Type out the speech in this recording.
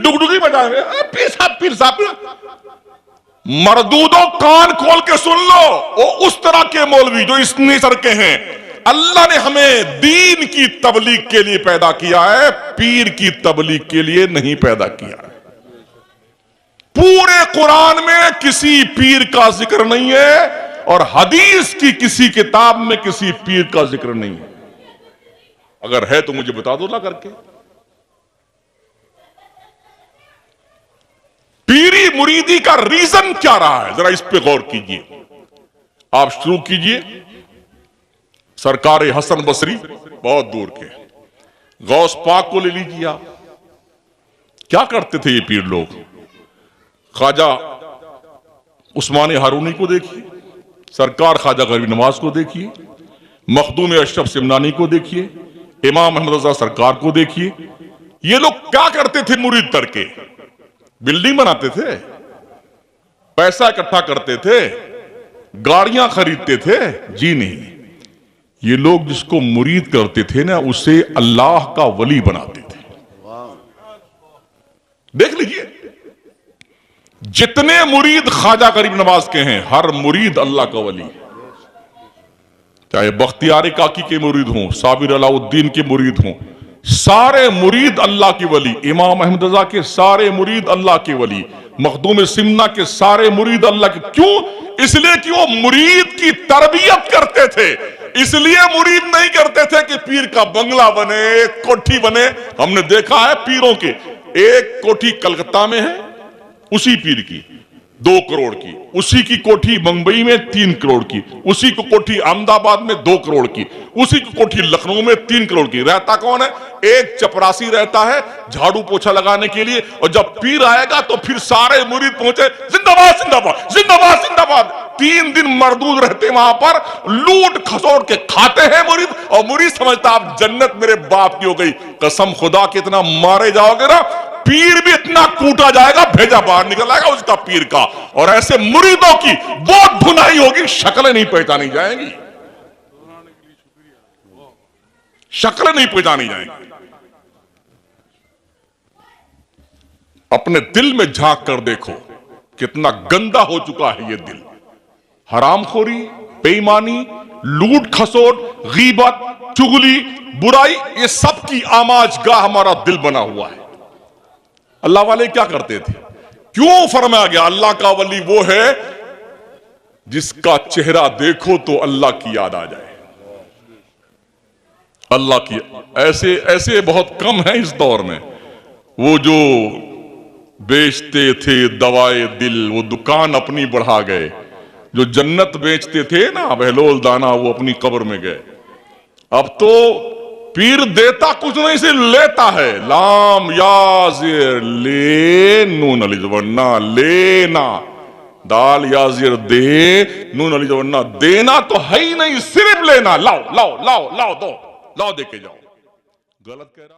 डुगडुगी बजाए हुए, पीर साहब मरदूदों, कान खोल के सुन लो। वो उस तरह के मौलवी जो इस नेचर के हैं। अल्लाह ने हमें दीन की तबलीग के लिए पैदा किया है, पीर की तबलीग के लिए नहीं पैदा किया है। पूरे कुरान में किसी पीर का जिक्र नहीं है और हदीस की किसी किताब में किसी पीर का जिक्र नहीं है। अगर है तो मुझे बता दो ला करके। पीरी मुरीदी का रीजन क्या रहा है, जरा इस पे गौर कीजिए। आप शुरू कीजिए सरकार हसन बसरी, बहुत दूर के गौस पाक को ले लीजिए आप। क्या करते थे ये पीर लोग? ख्वाजा उस्मान हारूनी को देखिए, सरकार ख्वाजा गरीब नवाज को देखिए, मखदूम अशरफ सिमनानी को देखिए, इमाम अहमद रजा सरकार को देखिए। ये लोग क्या करते थे? मुरीद करके बिल्डिंग बनाते थे, पैसा इकट्ठा करते थे, गाड़ियां खरीदते थे? जी नहीं। ये लोग जिसको मुरीद करते थे ना, उसे अल्लाह का वली बनाते थे। देख लीजिए, जितने मुरीद ख्वाजा गरीब नवाज के हैं, हर मुरीद अल्लाह का वली है। चाहे बख्तियार काकी के मुरीद हों, साबिर अलाउद्दीन के मुरीद हों, सारे मुरीद अल्लाह के वली। इमाम अहमद रजा के सारे मुरीद अल्लाह के वली, मखदूम सिमना के सारे मुरीद अल्लाह के। क्यों? इसलिए कि वो मुरीद की तरबियत करते थे। इसलिए मुरीद नहीं करते थे कि पीर का बंगला बने, कोठी बने। हमने देखा है पीरों के, एक कोठी कलकत्ता में है उसी पीर की 2 करोड़ की, उसी की कोठी मुंबई में 3 करोड़ की, उसी को कोठी अहमदाबाद में 2 करोड़ की, उसी की कोठी लखनऊ में 3 करोड़ की। रहता कौन है? एक चपरासी रहता है झाड़ू पोछा लगाने के लिए। और जब पीर आएगा तो फिर सारे मुरीद पहुंचे, जिंदाबाद जिंदाबाद जिंदाबाद जिंदाबाद। 3 दिन मरदूद रहते वहां पर, लूट खसोट के खाते हैं मुरीद। और मुरीद समझता अब जन्नत मेरे बाप की हो गई। कसम खुदा के इतना मारे जाओगे ना, पीर भी इतना कूटा जाएगा, भेजा बाहर निकल आएगा उसका पीर का। और ऐसे मुरीदों की वो धुनाई होगी, शक्लें नहीं पहचानी जाएंगी, शक्लें नहीं पहचानी जाएंगी। अपने दिल में झांक कर देखो कितना गंदा हो चुका है ये दिल। हरामखोरी, बेईमानी, लूट खसोट, गीबत, चुगली, बुराई, ये सब की आमाजगाह हमारा दिल बना हुआ है। अल्लाह वाले क्या करते थे? क्यों फरमाया गया अल्लाह का वली वो है जिसका चेहरा देखो तो अल्लाह की याद आ जाए। अल्लाह की ऐसे ऐसे बहुत कम है इस दौर में। वो जो बेचते थे दवाए दिल, वो दुकान अपनी बढ़ा गए। जो जन्नत बेचते थे ना बहलोल दाना, वो अपनी कब्र में गए। अब तो पीर देता कुछ नहीं से लेता है। लाम याजिर ले नून अली जवन्ना, लेना दाल याजिर दे नून अली जवन्ना, देना तो है ही नहीं, सिर्फ लेना। लाओ लाओ लाओ लाओ दो, लाओ दे के जाओ। गलत कह रहा।